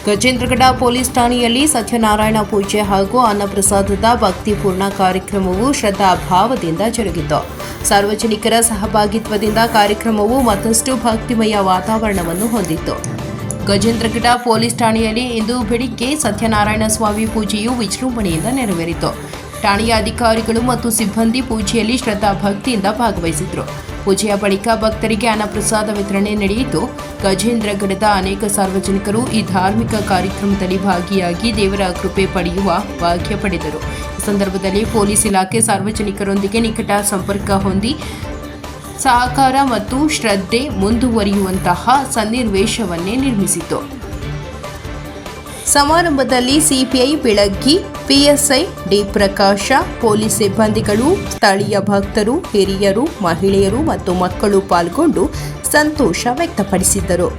Gajendragad police ಠಾಣೆಯಲ್ಲಿ ಸತ್ಯನಾರಾಯಣ ಪೂಜೆ ಹಾಗೂ ಅನ್ನಪ್ರಸಾದದ ಭಕ್ತಿಪೂರ್ಣ ಕಾರ್ಯಕ್ರಮವು ಶ್ರದ್ಧಾಭಾವದಿಂದ ಜರುಗಿತು. ಸಾರ್ವಜನಿಕರ ಸಹಭಾಗಿತ್ವದಿಂದ ಕಾರ್ಯಕ್ರಮವು ಮತ್ತಷ್ಟು ಭಕ್ತಿಮಯ ವಾತಾವರಣವನ್ನು ಹೊಂದಿತ್ತು. ಗಜೇಂದ್ರಗಡ ಪೊಲೀಸ್ ಠಾಣೆಯಲ್ಲಿ ಇಂದು ಬೆಳಿಗ್ಗೆ ಸತ್ಯನಾರಾಯಣ ಸ್ವಾಮಿ ಪೂಜೆಯು ವಿಜೃಂಭಣೆಯಿಂದ ನೆರವೇರಿತು. ಠಾಣೆಯ ಅಧಿಕಾರಿಗಳು ಮತ್ತು ಸಿಬ್ಬಂದಿ ಪೂಜೆಯಲ್ಲಿ ಶ್ರದ್ಧಾಭಕ್ತಿಯಿಂದ ಭಾಗವಹಿಸಿದರು. ಪೂಜೆಯ ಬಳಿಕ ಭಕ್ತರಿಗೆ ಅನ್ನಪ್ರಸಾದ ವಿತರಣೆ ನಡೆಯಿತು. ಗಜೇಂದ್ರಗಡದ ಅನೇಕ ಸಾರ್ವಜನಿಕರು ಈ ಧಾರ್ಮಿಕ ಕಾರ್ಯಕ್ರಮದಲ್ಲಿ ಭಾಗಿಯಾಗಿ ದೇವರ ಕೃಪೆ ಪಡೆಯುವ ಭಾಗ್ಯ ಪಡೆದರು. ಈ ಸಂದರ್ಭದಲ್ಲಿ ಪೊಲೀಸ್ ಇಲಾಖೆ ಸಾರ್ವಜನಿಕರೊಂದಿಗೆ ನಿಕಟ ಸಂಪರ್ಕ ಹೊಂದಿ ಸಹಕಾರ ಮತ್ತು ಶ್ರದ್ಧೆ ಮುಂದುವರಿಯುವಂತಹ ಸನ್ನಿವೇಶವನ್ನೇ ನಿರ್ಮಿಸಿತು. ಸಮಾರಂಭದಲ್ಲಿ ಸಿಪಿಐ ಬೆಳಗ್ಗಿ, ಪಿಎಸ್ಐ ಡಿ ಪ್ರಕಾಶ, ಪೊಲೀಸ್ ಸಿಬ್ಬಂದಿಗಳು, ಸ್ಥಳೀಯ ಭಕ್ತರು, ಹಿರಿಯರು, ಮಹಿಳೆಯರು ಮತ್ತು ಮಕ್ಕಳು ಪಾಲ್ಗೊಂಡು ಸಂತೋಷ ವ್ಯಕ್ತಪಡಿಸಿದರು.